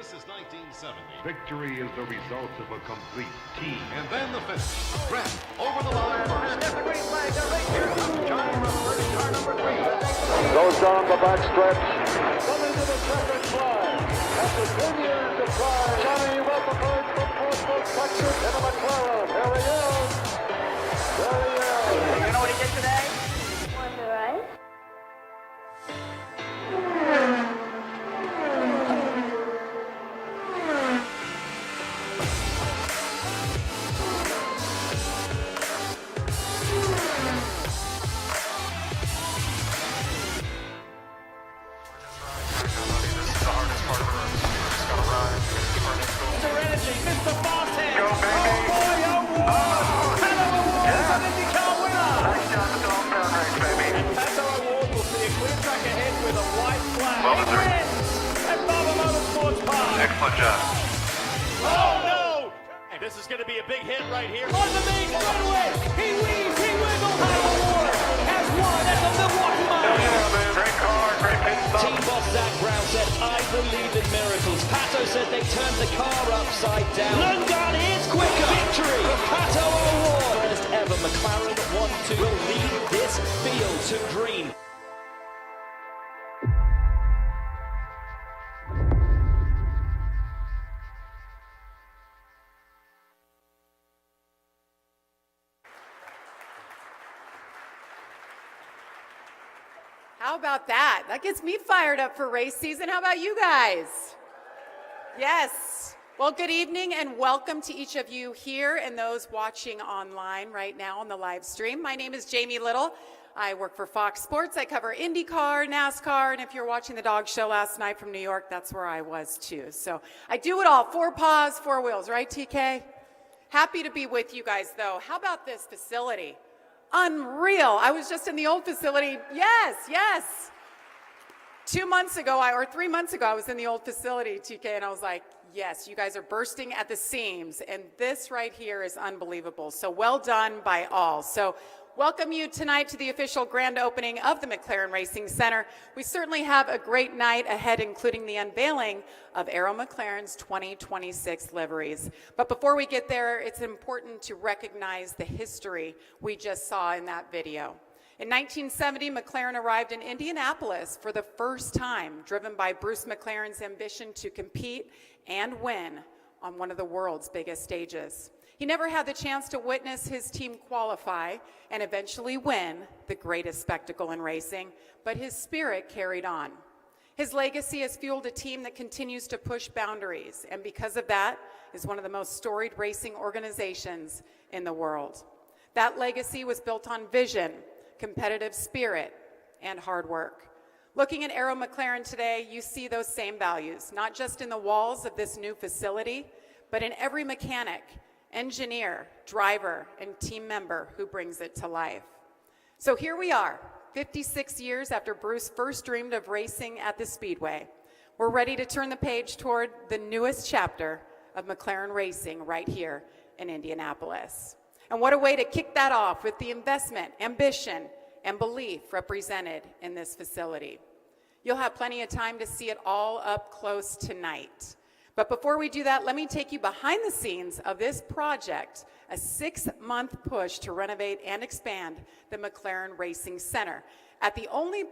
since 1970. Victory is the result of a complete team. And then the finish. Brett over the line first. Get the green flag. They're right here. Johnny Rutherford, car number 3. Goes down the back stretch. Coming to the checkered flag. After 10 years of pride, Johnny Rutherford from Motorsports, Texas, in a McLaren. There he is. There he is. You know what he did today? Wonder right? Serenity, Mr. Martin. Go, baby. Oh, boy, O'Ward. Pato O'Ward is an IndyCar winner. Nice job at the hometown race, baby. And Pato O'Ward will see a clear track ahead with a white flag. Well He deserved. wins at Barber Motorsports Park. Excellent job. Oh, no. And this is going to be a big hit right here. On the main straightaway. He weaves, he wiggles. Pato O'Ward has won at the Milwaukee Mile. Great car, great pit stop. Team boss Zach Brown said, I believe in miracles. Pato said they turned the car upside down. Lundgaard is quicker. Victory for Pato O'Ward. First ever McLaren 1-2 will lead this field to green. How about that? That gets me fired up for race season. How about you guys? Yes. Well, good evening and welcome to each of you here and those watching online right now on the live stream. My name is Jamie Little. I work for Fox Sports. I cover IndyCar, NASCAR, and if you're watching the dog show last night from New York, that's where I was too. So I do it all. 4 paws, 4 wheels, right, TK? Happy to be with you guys, though. How about this facility? Unreal. I was just in the old facility. Yes. 2 months ago, or 3 months ago, I was in the old facility, TK, and I was like, yes, you guys are bursting at the seams, and this right here is unbelievable. So well done by all. So welcome you tonight to the official grand opening of the McLaren Racing Center. We certainly have a great night ahead, including the unveiling of Arrow McLaren's 2026 liveries. But before we get there, it's important to recognize the history we just saw in that video. In 1970, McLaren arrived in Indianapolis for the first time, driven by Bruce McLaren's ambition to compete and win on one of the world's biggest stages. He never had the chance to witness his team qualify and eventually win the greatest spectacle in racing, but his spirit carried on. His legacy has fueled a team that continues to push boundaries, and because of that, is one of the most storied racing organizations in the world. That legacy was built on vision, competitive spirit, and hard work. Looking at Arrow McLaren today, you see those same values, not just in the walls of this new facility, but in every mechanic, engineer, driver, and team member who brings it to life. So here we are, 56 years after Bruce first dreamed of racing at the Speedway. We're ready to turn the page toward the newest chapter of McLaren racing right here in Indianapolis. And what a way to kick that off with the investment, ambition, and belief represented in this facility. You'll have plenty of time to see it all up close tonight. But before we do that, let me take you behind the scenes of this project, a 6-month push to renovate and expand the McLaren Racing Center at the only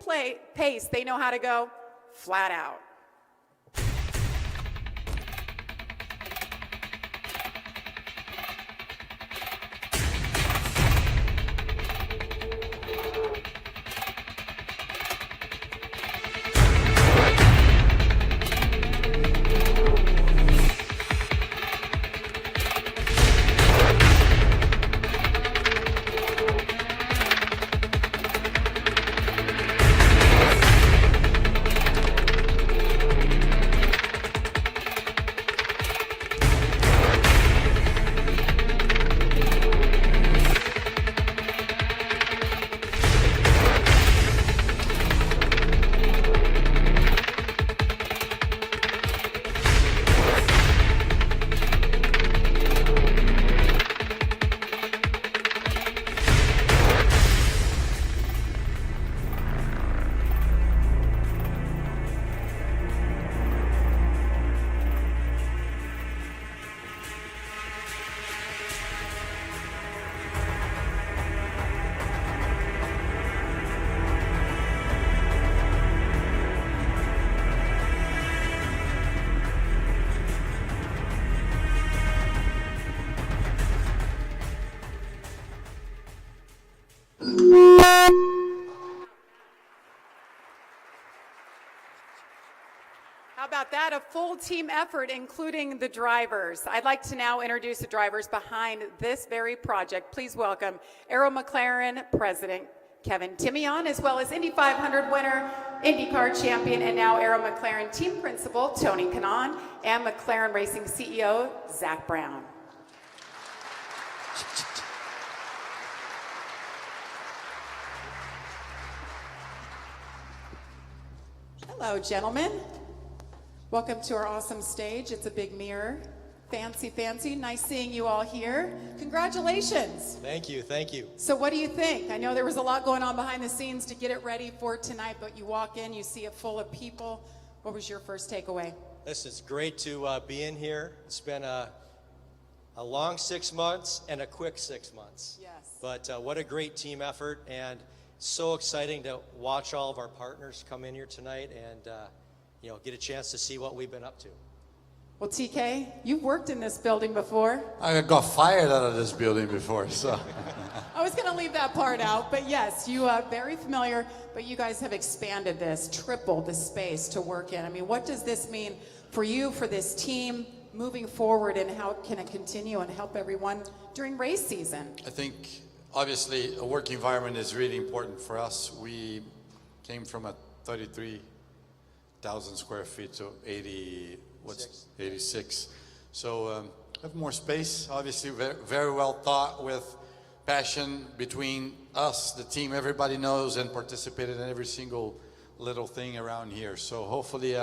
pace they know how to go, flat out. about that? A full team effort, including the drivers. I'd like to now introduce the drivers behind this very project. Please welcome Arrow McLaren President Kevin Timian, as well as Indy 500 winner, IndyCar champion, and now Arrow McLaren team principal Tony Kanaan, and McLaren Racing CEO Zach Brown. Hello, gentlemen. Welcome to our awesome stage. It's a big mirror. Fancy, fancy. Nice seeing you all here. Congratulations. Thank you, thank you. So what do you think? I know there was a lot going on behind the scenes to get it ready for tonight, but you walk in, you see it full of people. What was your first takeaway? This is great to be in here. It's been a long 6 months and a quick 6 months. Yes. But what a great team effort, and so exciting to watch all of our partners come in here tonight and get a chance to see what we've been up to. Well, TK, you've worked in this building before. I got fired out of this building before, so. I was going to leave that part out, but yes, you are very familiar, but you guys have expanded this, tripled the space to work in. I mean, what does this mean for you, for this team, moving forward, and how can it continue and help everyone during race season? I think, obviously, a work environment is really important for us. We came from a 33,000 square feet to 86. So have more space, obviously very well thought, with passion between us, the team. Everybody knows and participated in every single little thing around here. So hopefully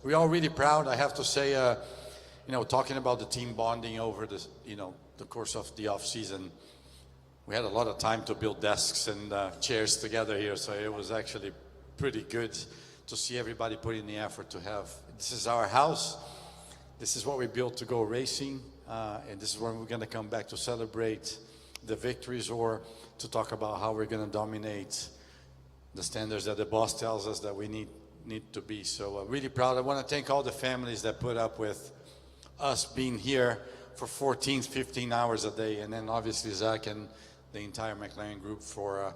we're all really proud. I have to say, talking about the team bonding over this, the course of the off season, we had a lot of time to build desks and chairs together here. So it was actually pretty good to see everybody put in the effort to have, this is our house, this is what we built to go racing, and this is when we're going to come back to celebrate the victories or to talk about how we're going to dominate the standards that the boss tells us that we need to be. So really proud. I want to thank all the families that put up with us being here for 14, 15 hours a day, and then obviously Zach and the entire McLaren group for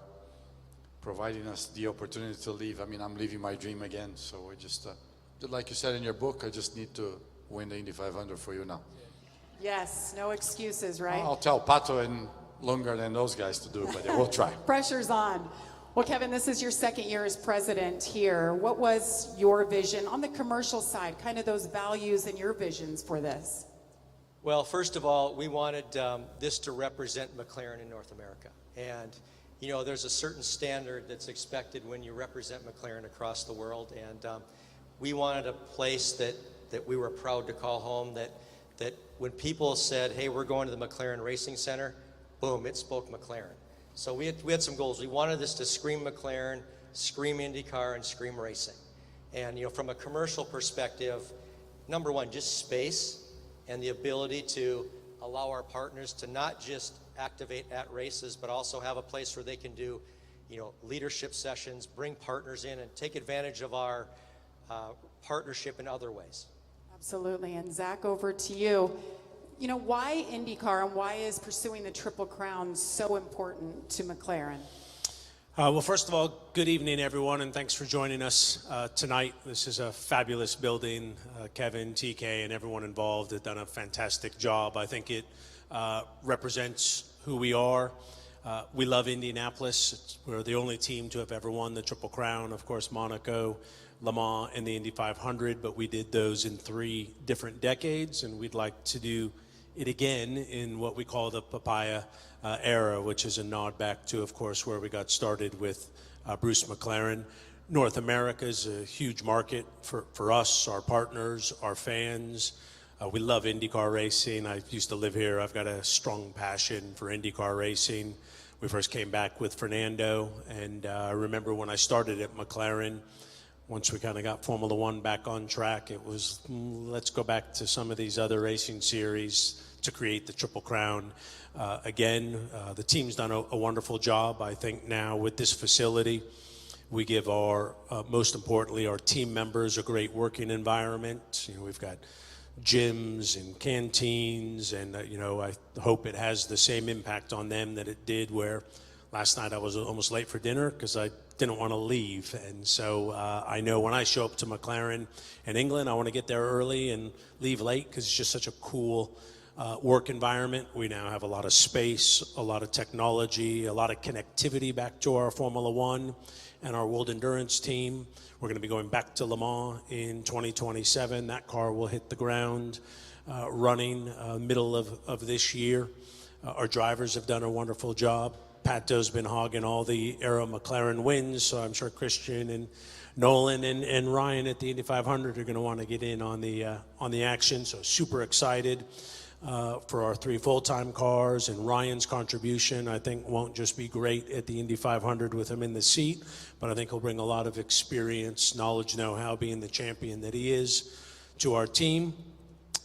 providing us the opportunity to leave. I mean, I'm living my dream again. So I just, like you said in your book, I just need to win the Indy 500 for you now. Yes, no excuses, right? I'll tell Pato and Lundgaard and those guys to do it, but we'll try. Pressure's on. Well, Kevin, this is your second year as president here. What was your vision on the commercial side, kind of those values and your visions for this? Well, first of all, we wanted this to represent McLaren in North America. And there's a certain standard that's expected when you represent McLaren across the world, and we wanted a place that we were proud to call home, that when people said, hey, we're going to the McLaren Racing Center, boom, it spoke McLaren. So we had some goals. We wanted this to scream McLaren, scream IndyCar, and scream racing. And from a commercial perspective, number one, just space and the ability to allow our partners to not just activate at races, but also have a place where they can do, leadership sessions, bring partners in, and take advantage of our partnership in other ways. Absolutely. And Zach, over to you. Why IndyCar and why is pursuing the Triple Crown so important to McLaren? Well, first of all, good evening, everyone, and thanks for joining us tonight. This is a fabulous building. Kevin, TK, and everyone involved have done a fantastic job. I think it represents who we are. We love Indianapolis. We're the only team to have ever won the Triple Crown. Of course, Monaco, Le Mans, and the Indy 500, but we did those in 3 different decades, and we'd like to do it again in what we call the Papaya era, which is a nod back to, of course, where we got started with Bruce McLaren. North America is a huge market for us, our partners, our fans. We love IndyCar racing. I used to live here. I've got a strong passion for IndyCar racing. We first came back with Fernando, and I remember when I started at McLaren, once we kind of got Formula One back on track, it was, let's go back to some of these other racing series to create the Triple Crown. The team's done a wonderful job. I think now with this facility, we give our, most importantly, our team members a great working environment. We've got gyms and canteens, and I hope it has the same impact on them that it did where last night I was almost late for dinner because I didn't want to leave. And so I know when I show up to McLaren in England, I want to get there early and leave late because it's just such a cool work environment. We now have a lot of space, a lot of technology, a lot of connectivity back to our Formula One and our World Endurance team. We're going to be going back to Le Mans in 2027. That car will hit the ground running middle of this year. Our drivers have done a wonderful job. Pato's been hogging all the Arrow McLaren wins, so I'm sure Christian and Nolan and Ryan at the Indy 500 are going to want to get in on the action. So super excited for our 3 full-time cars, and Ryan's contribution I think won't just be great at the Indy 500 with him in the seat, but I think he'll bring a lot of experience, knowledge, know-how, being the champion that he is, to our team.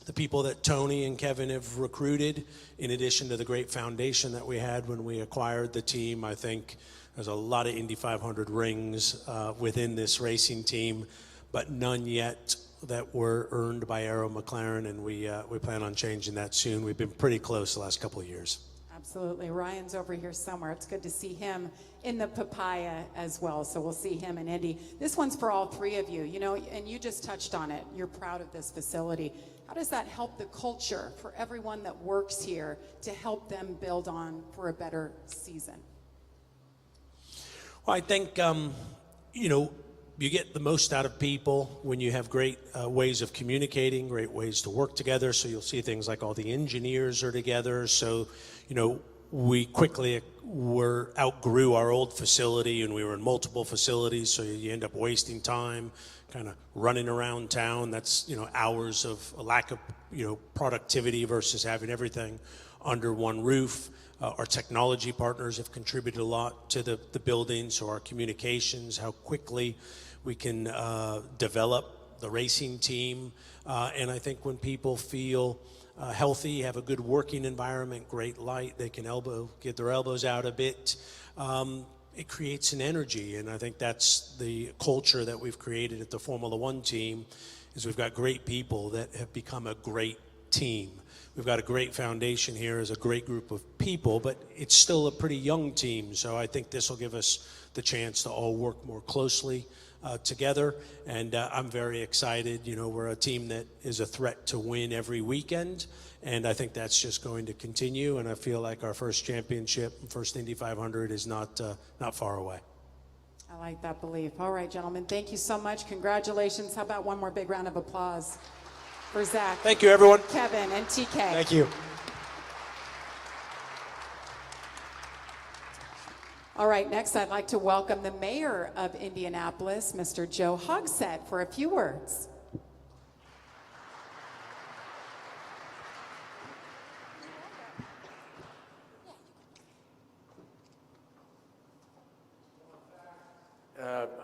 The people that Tony and Kevin have recruited, in addition to the great foundation that we had when we acquired the team, I think there's a lot of Indy 500 rings within this racing team, but none yet that were earned by Arrow McLaren, and we plan on changing that soon. We've been pretty close the last couple of years. Absolutely. Ryan's over here somewhere. It's good to see him in the papaya as well. So we'll see him in Indy. This one's for all 3 of you, you know, and you just touched on it. You're proud of this facility. How does that help the culture for everyone that works here to help them build on for a better season? Well, I think, you know, you get the most out of people when you have great ways of communicating, great ways to work together. So you'll see things like all the engineers are together. So, you know, we quickly outgrew our old facility, and we were in multiple facilities. So you end up wasting time kind of running around town. That's, you know, hours of a lack of, you know, productivity versus having everything under one roof. Our technology partners have contributed a lot to the building. So our communications, how quickly we can develop the racing team. And I think when people feel healthy, have a good working environment, great light, they can get their elbows out a bit, it creates an energy. And I think that's the culture that we've created at the Formula One team, is we've got great people that have become a great team. We've got a great foundation here as a great group of people, but it's still a pretty young team. So I think this will give us the chance to all work more closely together. And I'm very excited. You know, we're a team that is a threat to win every weekend. And I think that's just going to continue. And I feel like our first championship, first Indy 500 is not far away. I like that belief. All right, gentlemen, thank you so much. Congratulations. How about one more big round of applause for Zach? Thank you, everyone. Kevin and TK. Thank you. All right, next I'd like to welcome the mayor of Indianapolis, Mr. Joe Hogsett, for a few words.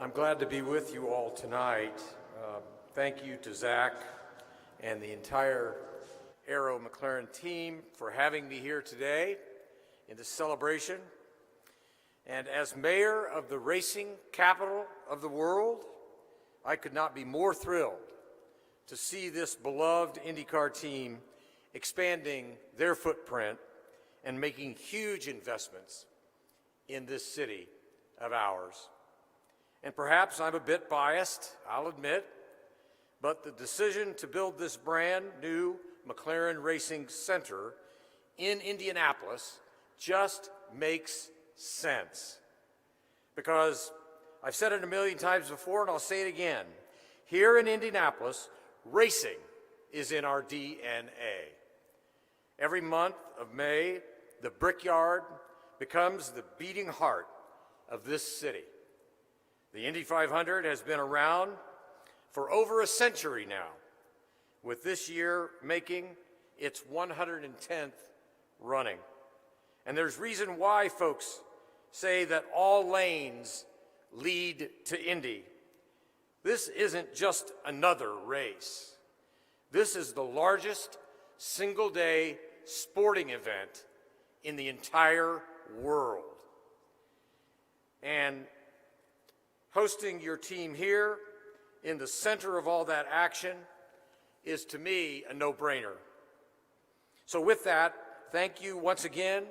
I'm glad to be with you all tonight. Thank you to Zach and the entire Arrow McLaren team for having me here today in this celebration. And as mayor of the racing capital of the world, I could not be more thrilled to see this beloved IndyCar team expanding their footprint and making huge investments in this city of ours. And perhaps I'm a bit biased, I'll admit, but the decision to build this brand new McLaren Racing Center in Indianapolis just makes sense. Because I've said it a million times before, and I'll say it again, here in Indianapolis, racing is in our DNA. Every month of May, the Brickyard becomes the beating heart of this city. The Indy 500 has been around for over a century now, with this year making its 110th running. And there's reason why folks say that all lanes lead to Indy. This isn't just another race. This is the largest single-day sporting event in the entire world. And hosting your team here in the center of all that action is, to me, a no-brainer. So with that, thank you once again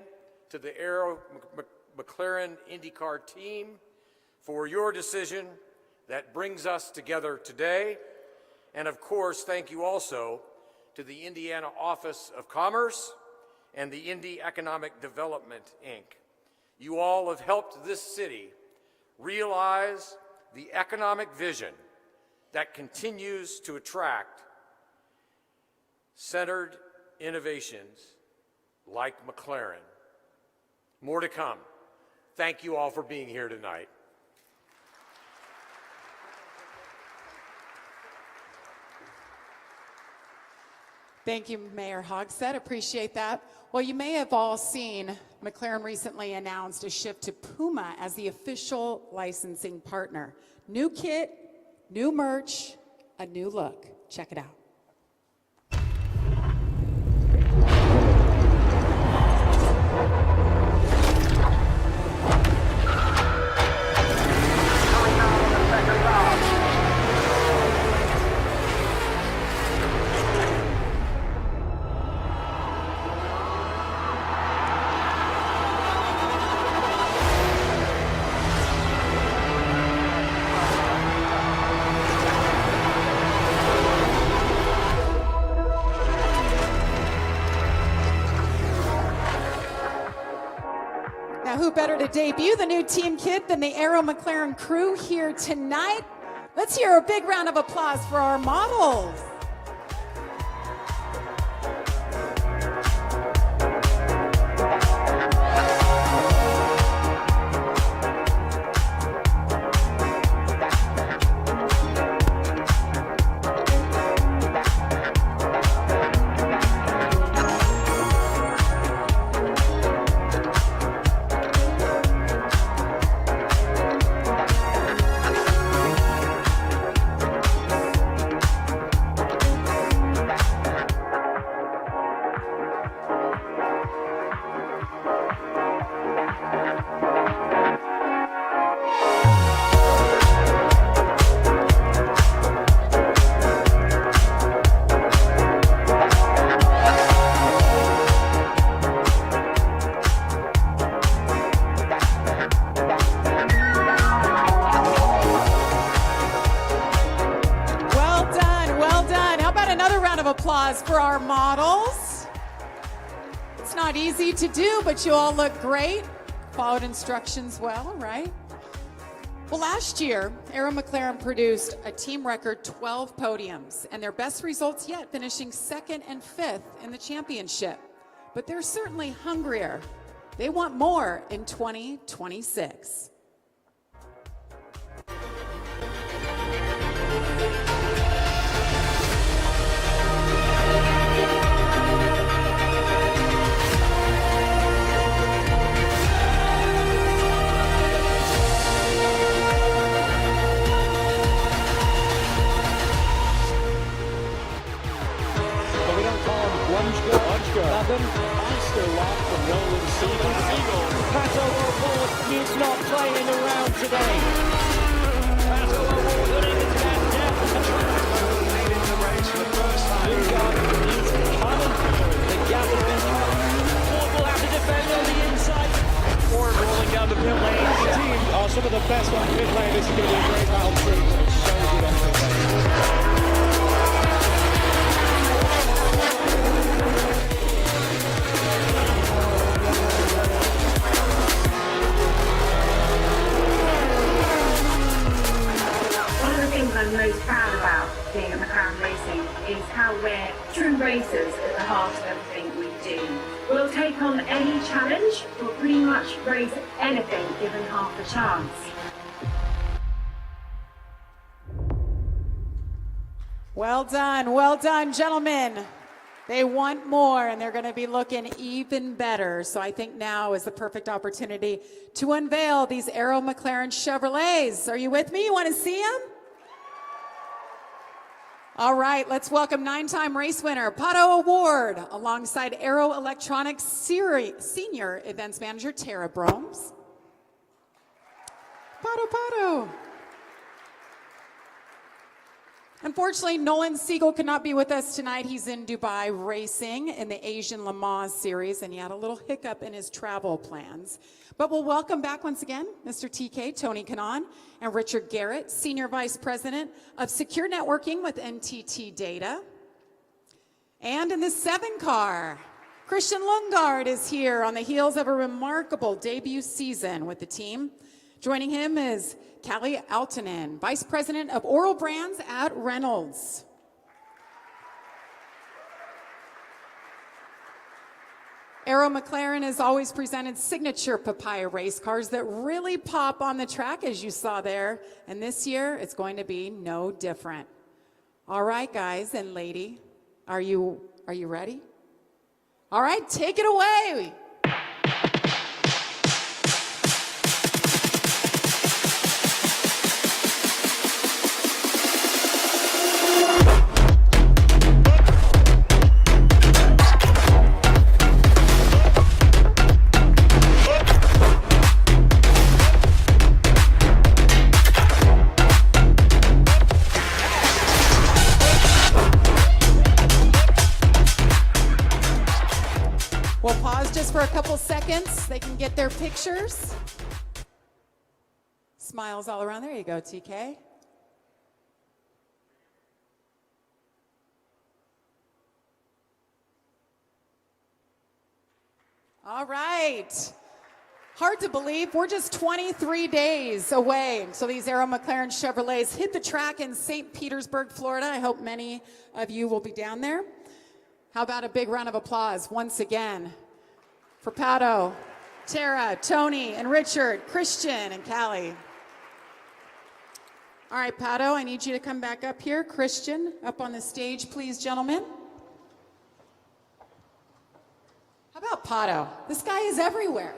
to the Arrow McLaren IndyCar team for your decision that brings us together today. And of course, thank you also to the Indiana Office of Commerce and the Indy Economic Development, Inc. You all have helped this city realize the economic vision that continues to attract centered innovations like McLaren. More to come. Thank you all for being here tonight. Thank you, Mayor Hogsett. Appreciate that. Well, you may have all seen McLaren recently announced a shift to Puma as the official licensing partner. New kit, new merch, a new look. Check it out. Who better to debut the new team kit than the Arrow McLaren crew here tonight? Let's hear a big round of applause for our models. For our models. It's not easy to do, but you all look great. Followed instructions well, right? Well, last year, Arrow McLaren produced a team record 12 podiums, and their best results yet, finishing 2nd and 5th in the championship. But they're certainly hungrier. They want more in 2026. Lundgaard, monster one from Nolan, Siegel. Pato O'Ward is not playing around today. Pato O'Ward winning his last step. Leading the race for the first time. Lundgaard is coming. The gap has been cut. Ford will have to defend on the inside. Ford rolling down the pit lane. The team are some of the best on pit lane. This is going to be a great battle through. So good on pit lane. I'm most proud about being at McLaren Racing is how we're true racers at the heart of everything we do. We'll take on any challenge, we'll pretty much race anything given half a chance. Well done, gentlemen. They want more, and they're going to be looking even better. So I think now is the perfect opportunity to unveil these Arrow McLaren Chevrolets. Are you with me? You want to see them? All right, let's welcome 9-time race winner Pato O'Ward alongside Arrow Electronics Senior Events Manager Tara Bromes. Pato. Unfortunately, Nolan Siegel could not be with us tonight. He's in Dubai racing in the Asian Le Mans series, and he had a little hiccup in his travel plans. But we'll welcome back once again Mr. TK, Tony Kanaan, and Richard Garrett, Senior Vice President of Secure Networking with NTT Data. And in the 7 car, Christian Lundgaard is here on the heels of a remarkable debut season with the team. Joining him is Callie Altonen, Vice President of Oral Brands at Reynolds. Arrow McLaren has always presented signature papaya race cars that really pop on the track, as you saw there. And this year, it's going to be no different. All right, guys and lady, are you ready? All right, take it away. We'll pause just for a couple seconds. They can get their pictures. Smiles all around. There you go, TK. All right. Hard to believe, we're just 23 days away. So these Arrow McLaren Chevrolets hit the track in St. Petersburg, Florida. I hope many of you will be down there. How about a big round of applause once again for Pato, Tara, Tony, and Richard, Christian, and Callie. All right, Pato, I need you to come back up here. Christian, up on the stage, please, gentlemen. How about Pato? This guy is everywhere.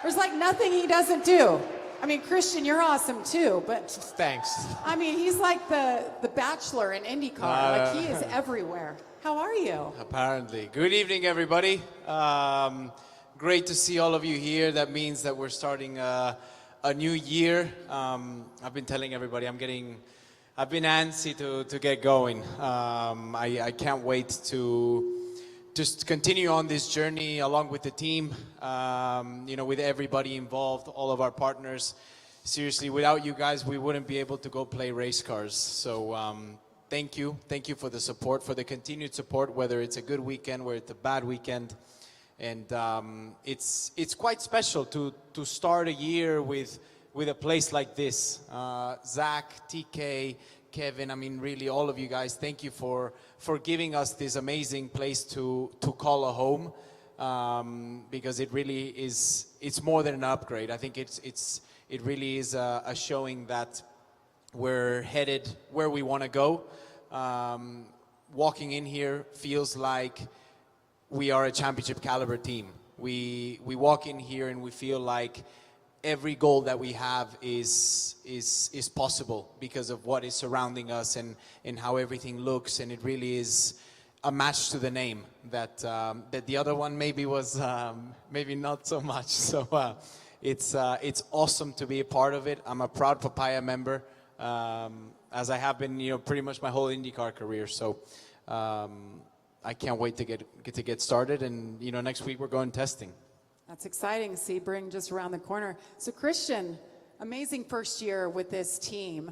There's like nothing he doesn't do. I mean, Christian, you're awesome too, but thanks. I mean, he's like the Bachelor in IndyCar. Like he is everywhere. How are you? Apparently. Good evening, everybody. Great to see all of you here. That means that we're starting a new year. I've been telling everybody I've been antsy to get going. I can't wait to just continue on this journey along with the team, with everybody involved, all of our partners. Seriously, without you guys, we wouldn't be able to go play race cars. So thank you for the support, for the continued support, whether it's a good weekend, whether it's a bad weekend. And it's quite special to start a year with a place like this. Zach, TK, Kevin, I mean, really all of you guys, thank you for giving us this amazing place to call a home, because it really is, it's more than an upgrade. I think it really is a showing that we're headed where we want to go. Walking in here feels like we are a championship caliber team. We walk in here and we feel like every goal that we have is possible because of what is surrounding us and how everything looks, and it really is a match to the name that the other one maybe was maybe not so much. So it's awesome to be a part of it. I'm a proud Papaya member, as I have been pretty much my whole IndyCar career. So I can't wait to get started, and next week we're going testing. That's exciting. Sebring just around the corner. So Christian, amazing first year with this team.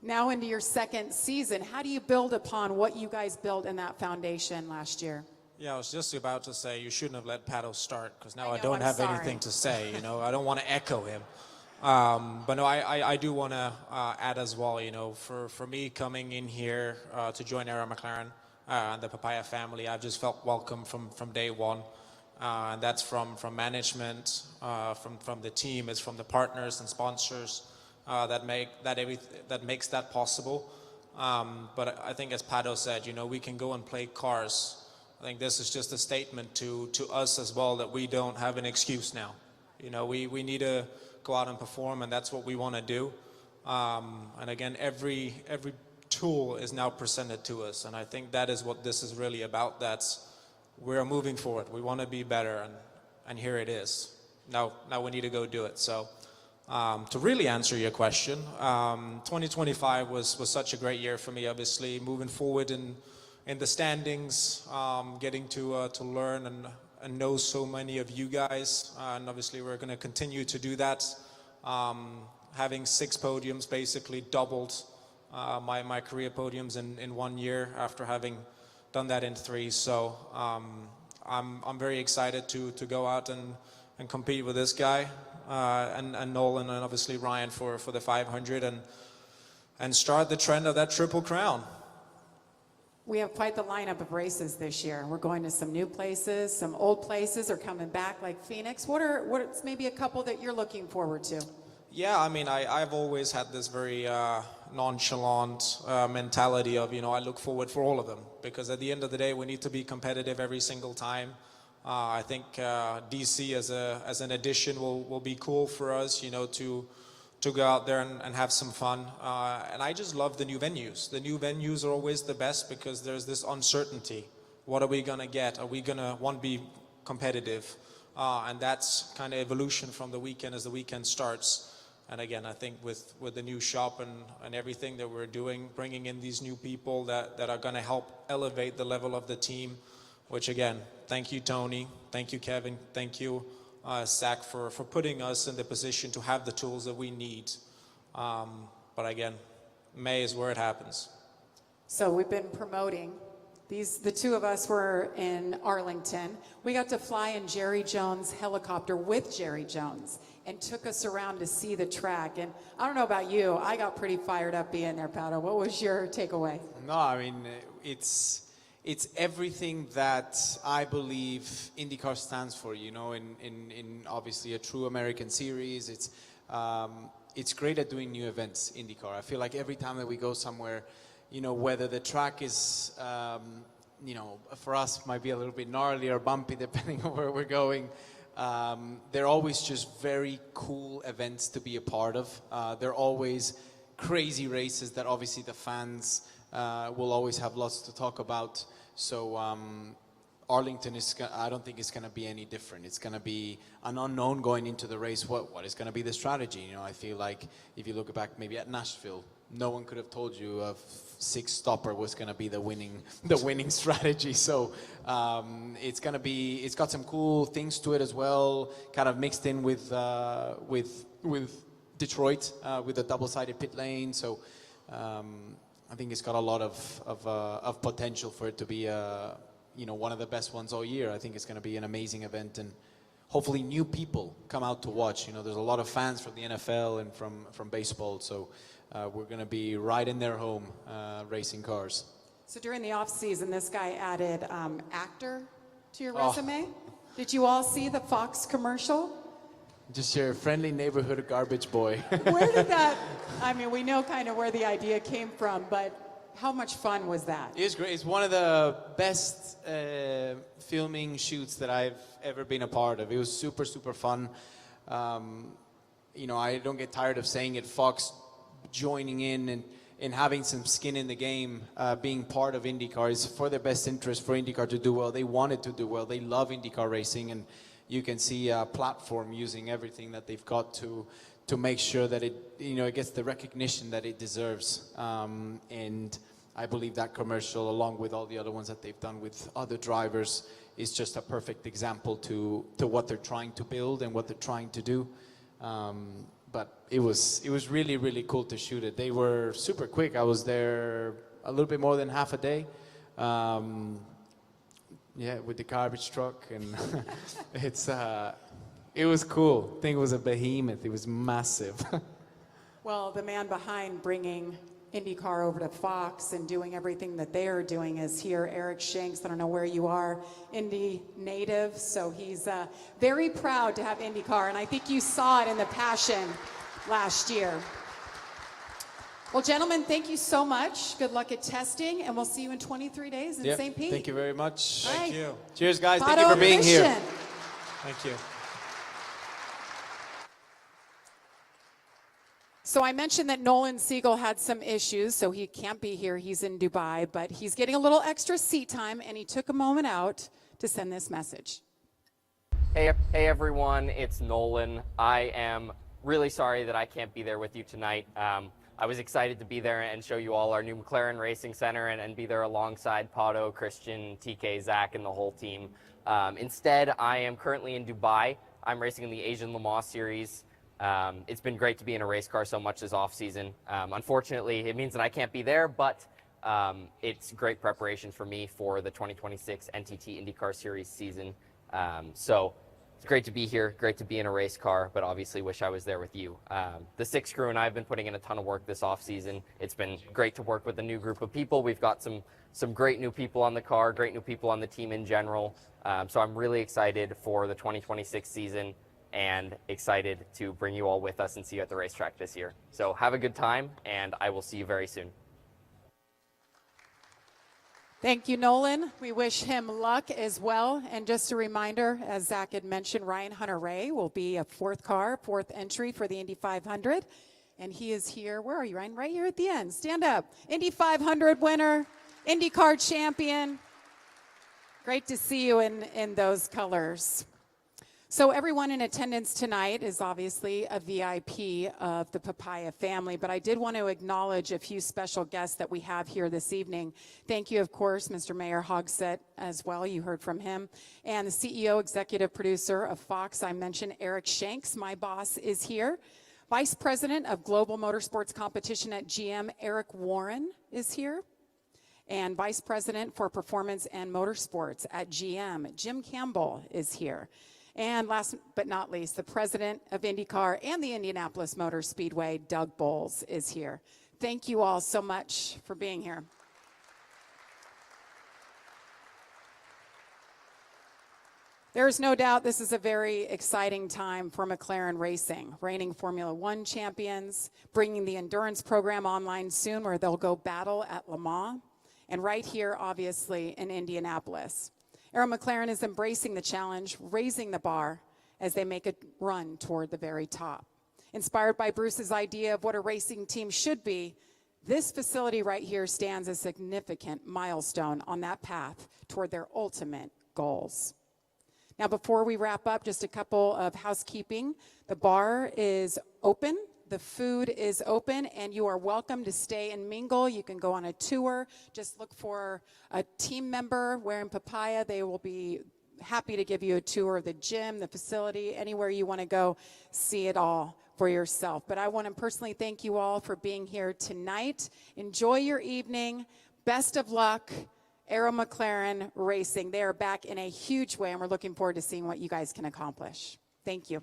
Now into your second season. How do you build upon what you guys built in that foundation last year? Yeah, I was just about to say you shouldn't have let Pato start, because now I don't have anything to say. I don't want to echo him. But no, I do want to add as well, for me coming in here to join Arrow McLaren and the Papaya family, I've just felt welcome from day one. And that's from management, from the team, it's from the partners and sponsors that makes that possible. But I think, as Pato said, we can go and play cars. I think this is just a statement to us as well that we don't have an excuse now. We need to go out and perform, and that's what we want to do. And again, every tool is now presented to us, and I think that is what this is really about. We're moving forward. We want to be better, and here it is. Now we need to go do it. So To really answer your question, 2025 was such a great year for me, obviously, moving forward in the standings, getting to learn and know so many of you guys, and obviously we're going to continue to do that. Having 6 podiums basically doubled my career podiums in 1 year after having done that in 3. So I'm very excited to go out and compete with this guy and Nolan and obviously Ryan for the 500 and start the trend of that Triple Crown. We have quite the lineup of races this year. We're going to some new places, some old places are coming back like Phoenix. What's maybe a couple that you're looking forward to? Yeah, I mean, I've always had this very nonchalant mentality of, you know, I look forward for all of them, because at the end of the day, we need to be competitive every single time. I think DC as an addition will be cool for us, you know, to go out there and have some fun. And I just love the new venues. The new venues are always the best because there's this uncertainty. What are we going to get? Are we going to, one, be competitive? And that's kind of evolution from the weekend as the weekend starts. And again, I think with the new shop and everything that we're doing, bringing in these new people that are going to help elevate the level of the team, which again, thank you, Tony. Thank you, Kevin. Thank you, Zach, for putting us in the position to have the tools that we need. But again, May is where it happens. So we've been promoting. The two of us were in Arlington. We got to fly in Jerry Jones' helicopter with Jerry Jones and took us around to see the track. And I don't know about you, I got pretty fired up being there, Pato. What was your takeaway? No, I mean, it's everything that I believe IndyCar stands for, you know, in obviously a true American series. It's great at doing new events, IndyCar. I feel like every time that we go somewhere, you know, whether the track is, you know, for us might be a little bit gnarly or bumpy depending on where we're going. They're always just very cool events to be a part of. They're always crazy races that obviously the fans will always have lots to talk about. So Arlington I don't think it's going to be any different. It's going to be an unknown going into the race. What is going to be the strategy? You know, I feel like if you look back maybe at Nashville, no one could have told you a 6-stopper was going to be the winning strategy. So it's going to be, it's got some cool things to it as well, kind of mixed in with Detroit with a double-sided pit lane. So I think it's got a lot of potential for it to be you know, one of the best ones all year. I think it's going to be an amazing event, and hopefully new people come out to watch. You know, there's a lot of fans from the NFL and from baseball, so we're going to be right in their home racing cars. So during the off season, this guy added actor to your resume. Did you all see the Fox commercial? Just your friendly neighborhood garbage boy. Where did that, I mean, we know kind of where the idea came from, but how much fun was that? It was great. It's one of the best filming shoots that I've ever been a part of. It was super, super fun. You know, I don't get tired of saying it. Fox joining in and having some skin in the game, being part of IndyCar is for their best interest for IndyCar to do well. They want it to do well. They love IndyCar racing, and you can see a platform using everything that they've got to make sure that it, you know, it gets the recognition that it deserves. And I believe that commercial, along with all the other ones that they've done with other drivers, is just a perfect example to what they're trying to build and what they're trying to do. But it was really, really cool to shoot it. They were super quick. I was there a little bit more than half a day. Yeah, with the garbage truck, and it was cool. I think it was a behemoth. It was massive. Well, the man behind bringing IndyCar over to Fox and doing everything that they are doing is here, Eric Shanks. I don't know where you are, Indy native, so he's very proud to have IndyCar, and I think you saw it in the passion last year. Well, gentlemen, thank you so much. Good luck at testing, and we'll see you in 23 days in St. Pete. Thank you very much. All right. Thank you. Cheers, guys. Pato Thank you for being here. Mission. Thank you. So I mentioned that Nolan Siegel had some issues, so he can't be here. He's in Dubai, but he's getting a little extra seat time, and he took a moment out to send this message. Hey everyone, it's Nolan. I am really sorry that I can't be there with you tonight. I was excited to be there and show you all our new McLaren Racing Center and be there alongside Pato, Christian, TK, Zach, and the whole team. Instead, I am currently in Dubai. I'm racing in the Asian Le Mans Series. It's been great to be in a race car so much this off-season. Unfortunately, it means that I can't be there, but it's great preparation for me for the 2026 NTT INDYCAR Series season. So it's great to be here, great to be in a race car, but obviously wish I was there with you. The Six crew and I have been putting in a ton of work this off-season. It's been great to work with a new group of people. We've got some great new people on the car, great new people on the team in general. So I'm really excited for the 2026 season and excited to bring you all with us and see you at the racetrack this year. So have a good time, and I will see you very soon. Thank you, Nolan. We wish him luck as well. And just a reminder, as Zach had mentioned, Ryan Hunter-Reay will be a fourth entry for the Indy 500. And he is here. Where are you, Ryan? Right here at the end. Stand up. Indy 500 winner, IndyCar champion. Great to see you in those colors. So everyone in attendance tonight is obviously a VIP of the Papaya family, but I did want to acknowledge a few special guests that we have here this evening. Thank you, of course, Mr. Mayor Hogsett as well. You heard from him. And the CEO, executive producer of Fox, I mentioned Eric Shanks, my boss, is here. Vice President of Global Motorsports Competition at GM, Eric Warren, is here. And Vice President for Performance and Motorsports at GM, Jim Campbell, is here. And last but not least, the president of IndyCar and the Indianapolis Motor Speedway, Doug Bowles, is here. Thank you all so much for being here. There is no doubt this is a very exciting time for McLaren Racing. Reigning Formula One champions, bringing the endurance program online soon where they'll go battle at Le Mans, and right here, obviously, in Indianapolis. Arrow McLaren is embracing the challenge, raising the bar as they make a run toward the very top. Inspired by Bruce's idea of what a racing team should be, this facility right here stands a significant milestone on that path toward their ultimate goals. Now, before we wrap up, just a couple of housekeeping. The bar is open. The food is open, and you are welcome to stay and mingle. You can go on a tour. Just look for a team member wearing papaya. They will be happy to give you a tour of the gym, the facility, anywhere you want to go, see it all for yourself. But I want to personally thank you all for being here tonight. Enjoy your evening. Best of luck, Arrow McLaren Racing. They are back in a huge way, and we're looking forward to seeing what you guys can accomplish. Thank you.